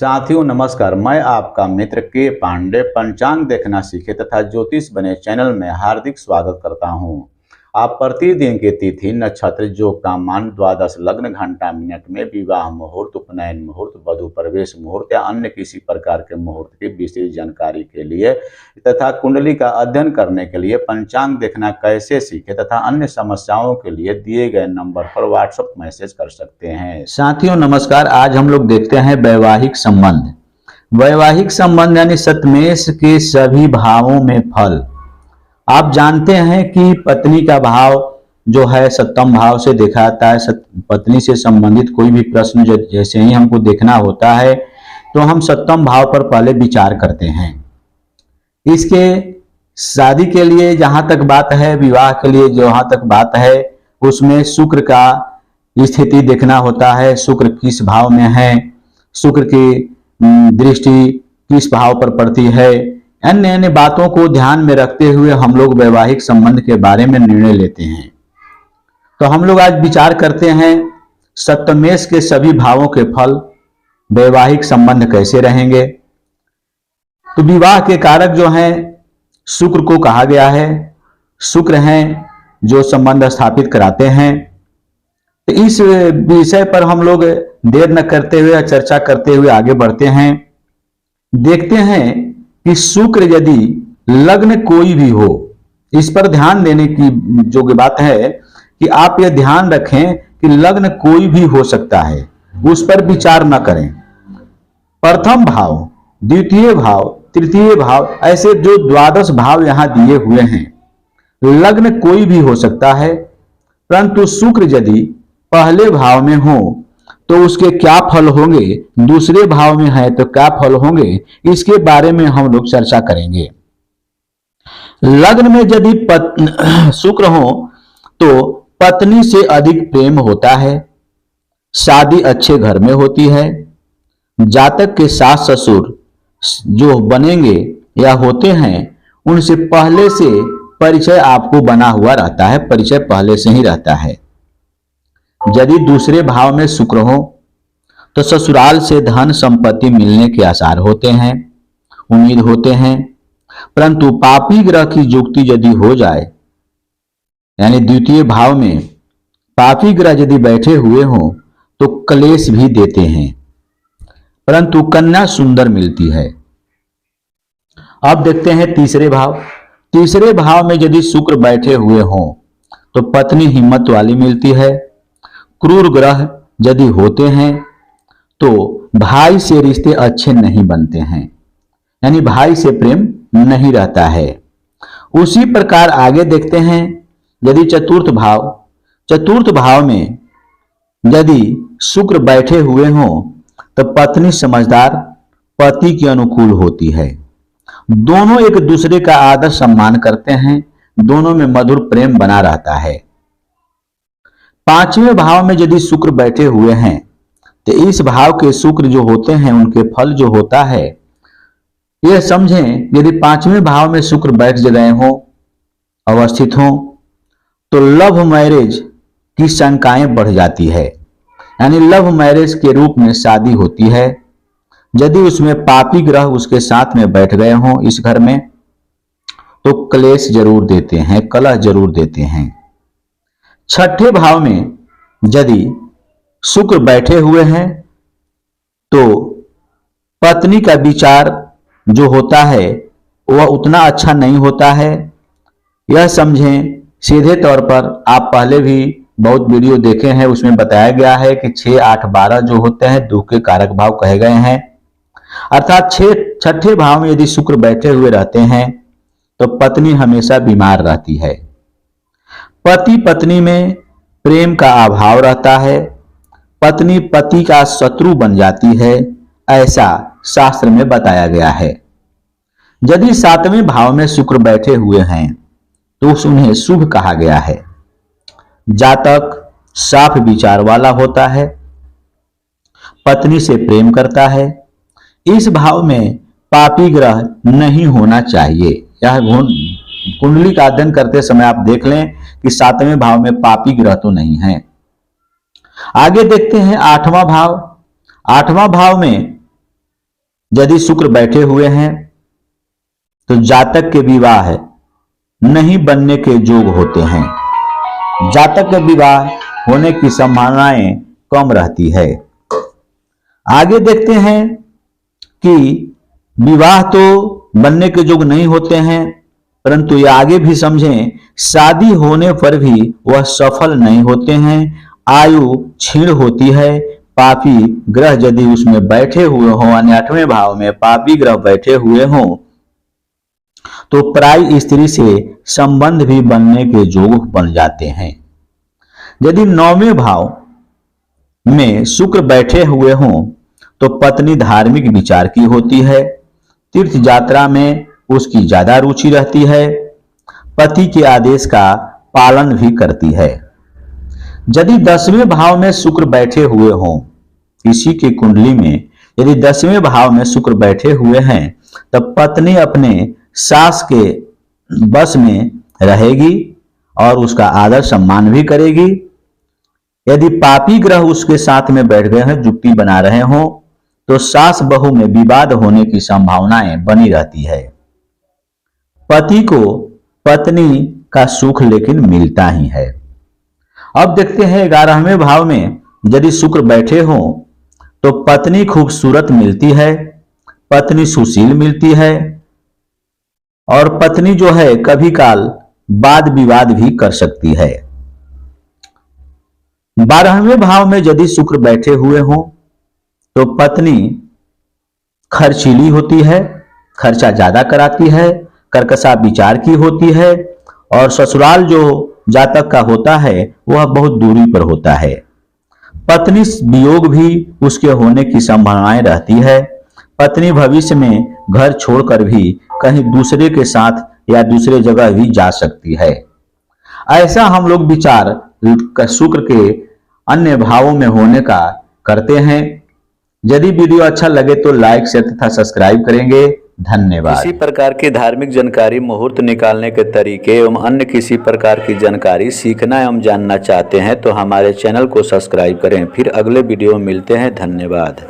साथियों नमस्कार, मैं आपका मित्र के पांडे पंचांग देखना सीखे तथा ज्योतिष बने चैनल में हार्दिक स्वागत करता हूं। आप प्रतिदिन के तिथि नक्षत्र योग का मान द्वादश लग्न घंटा मिनट में विवाह मुहूर्त, उपनयन मुहूर्त, वधु प्रवेश मुहूर्त या अन्य किसी प्रकार के मुहूर्त की विशेष जानकारी के लिए तथा कुंडली का अध्ययन करने के लिए पंचांग देखना कैसे सीखे तथा अन्य समस्याओं के लिए दिए गए नंबर पर व्हाट्सएप मैसेज कर सकते हैं। साथियों नमस्कार, आज हम लोग देखते हैं वैवाहिक संबंध। वैवाहिक संबंध यानी सतमेश के सभी भावों में फल। आप जानते हैं कि पत्नी का भाव जो है सप्तम भाव से देखा जाता है। पत्नी से संबंधित कोई भी प्रश्न जैसे ही हमको देखना होता है तो हम सप्तम भाव पर पहले विचार करते हैं। इसके शादी के लिए जहां तक बात है, विवाह के लिए जहां तक बात है, उसमें शुक्र का स्थिति देखना होता है। शुक्र किस भाव में है, शुक्र की दृष्टि किस भाव पर पड़ती है, अन्य अन्य बातों को ध्यान में रखते हुए हम लोग वैवाहिक संबंध के बारे में निर्णय लेते हैं। तो हम लोग आज विचार करते हैं सप्तमेश के सभी भावों के फल, वैवाहिक संबंध कैसे रहेंगे। तो विवाह के कारक जो हैं शुक्र को कहा गया है। शुक्र हैं जो संबंध स्थापित कराते हैं। तो इस विषय पर हम लोग देर न करते हुए चर्चा करते हुए आगे बढ़ते हैं। देखते हैं कि शुक्र यदि लग्न कोई भी हो, इस पर ध्यान देने की जो बात है कि आप यह ध्यान रखें कि लग्न कोई भी हो सकता है, उस पर विचार न करें। प्रथम भाव, द्वितीय भाव, तृतीय भाव, ऐसे जो द्वादश भाव यहां दिए हुए हैं, लग्न कोई भी हो सकता है, परंतु शुक्र यदि पहले भाव में हो तो उसके क्या फल होंगे, दूसरे भाव में है तो क्या फल होंगे, इसके बारे में हम लोग चर्चा करेंगे। लग्न में यदि शुक्र हो तो पत्नी से अधिक प्रेम होता है, शादी अच्छे घर में होती है, जातक के सास ससुर जो बनेंगे या होते हैं उनसे पहले से परिचय आपको बना हुआ रहता है, परिचय पहले से ही रहता है। यदि दूसरे भाव में शुक्र हो तो ससुराल से धन संपत्ति मिलने के आसार होते हैं, उम्मीद होते हैं, परंतु पापी ग्रह की युक्ति यदि हो जाए, यानी द्वितीय भाव में पापी ग्रह यदि बैठे हुए हों तो क्लेश भी देते हैं, परंतु कन्या सुंदर मिलती है। अब देखते हैं तीसरे भाव। तीसरे भाव में यदि शुक्र बैठे हुए हों तो पत्नी हिम्मत वाली मिलती है। क्रूर ग्रह यदि होते हैं तो भाई से रिश्ते अच्छे नहीं बनते हैं, यानी भाई से प्रेम नहीं रहता है। उसी प्रकार आगे देखते हैं यदि चतुर्थ भाव में यदि शुक्र बैठे हुए हों तो पत्नी समझदार, पति के अनुकूल होती है। दोनों एक दूसरे का आदर सम्मान करते हैं, दोनों में मधुर प्रेम बना रहता है। पांचवें भाव में यदि शुक्र बैठे हुए हैं तो इस भाव के शुक्र जो होते हैं उनके फल जो होता है, यह समझें यदि पांचवें भाव में शुक्र बैठ गए हो, अवस्थित हो, तो लव मैरिज की शंकाएं बढ़ जाती है, यानी लव मैरिज के रूप में शादी होती है। यदि उसमें पापी ग्रह उसके साथ में बैठ गए हों इस घर में तो क्लेश जरूर देते हैं, कलह जरूर देते हैं। छठे भाव में यदि शुक्र बैठे हुए हैं तो पत्नी का विचार जो होता है वह उतना अच्छा नहीं होता है। यह समझें सीधे तौर पर, आप पहले भी बहुत वीडियो देखे हैं, उसमें बताया गया है कि 6, 8, 12 जो होते हैं दुख के कारक भाव कहे गए हैं। अर्थात छठे भाव में यदि शुक्र बैठे हुए रहते हैं तो पत्नी हमेशा बीमार रहती है। पति पत्नी में प्रेम का अभाव रहता है, पत्नी पति का शत्रु बन जाती है, ऐसा शास्त्र में बताया गया है। यदि सातवें भाव में शुक्र बैठे हुए हैं तो उन्हें शुभ कहा गया है। जातक साफ विचार वाला होता है, पत्नी से प्रेम करता है। इस भाव में पापी ग्रह नहीं होना चाहिए। यह कुंडली का अध्ययन करते समय आप देख लें कि सातवें भाव में पापी ग्रह तो नहीं है। आगे देखते हैं आठवां भाव। आठवां भाव में यदि शुक्र बैठे हुए हैं तो जातक के विवाह नहीं बनने के योग होते हैं। जातक के विवाह होने की संभावनाएं कम रहती है। आगे देखते हैं कि विवाह तो बनने के योग नहीं होते हैं, परंतु ये आगे भी समझें, शादी होने पर भी वह सफल नहीं होते हैं। आयु क्षीण होती है। पापी ग्रह यदि उसमें बैठे हुए हों, यानी 8वें भाव में पापी ग्रह बैठे हुए हों, तो पराई स्त्री से संबंध भी बनने के योग बन जाते हैं। यदि 9वें भाव में शुक्र बैठे हुए हों तो पत्नी धार्मिक विचार की होती है। तीर्थ यात्रा में उसकी ज्यादा रुचि रहती है। पति के आदेश का पालन भी करती है। यदि 10वें भाव में शुक्र बैठे हुए हों, किसी की कुंडली में यदि 10वें भाव में शुक्र बैठे हुए हैं, तब पत्नी अपने सास के बस में रहेगी और उसका आदर सम्मान भी करेगी। यदि पापी ग्रह उसके साथ में बैठ गए हैं, जुक्ति बना रहे हों, तो सास बहू में विवाद होने की संभावनाएं बनी रहती है। पति को पत्नी का सुख लेकिन मिलता ही है। अब देखते हैं 11वें भाव में यदि शुक्र बैठे हों तो पत्नी खूबसूरत मिलती है, पत्नी सुशील मिलती है और पत्नी जो है कभी काल वाद विवाद भी कर सकती है। 12वें भाव में यदि शुक्र बैठे हुए हों तो पत्नी खर्चीली होती है, खर्चा ज्यादा कराती है, कर्कशा विचार की होती है और ससुराल जो जातक का होता है वह बहुत दूरी पर होता है। पत्नी वियोग भी उसके होने की संभावनाएं रहती है। पत्नी भविष्य में घर छोड़कर भी कहीं दूसरे के साथ या दूसरे जगह भी जा सकती है। ऐसा हम लोग विचार शुक्र के अन्य भावों में होने का करते हैं। यदि वीडियो अच्छा लगे तो लाइक शेयर तथा सब्सक्राइब करेंगे। धन्यवाद। इसी प्रकार की धार्मिक जानकारी, मुहूर्त निकालने के तरीके एवं अन्य किसी प्रकार की जानकारी सीखना एवं जानना चाहते हैं तो हमारे चैनल को सब्सक्राइब करें। फिर अगले वीडियो में मिलते हैं। धन्यवाद।